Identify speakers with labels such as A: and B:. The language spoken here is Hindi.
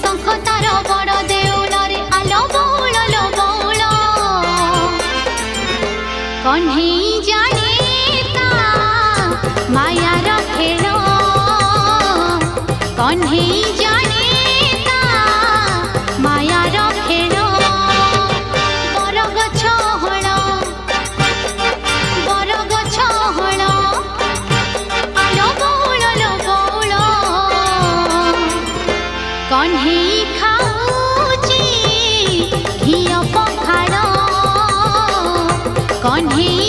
A: शंख तार बड़ देउल रे आलो बौल कन्हई जाने ता मायार खेल कन्हई जाने ता मायार खेल बरगछ हण आलो बौल कन्हई खाऊची घिया पखाड़ कन्हई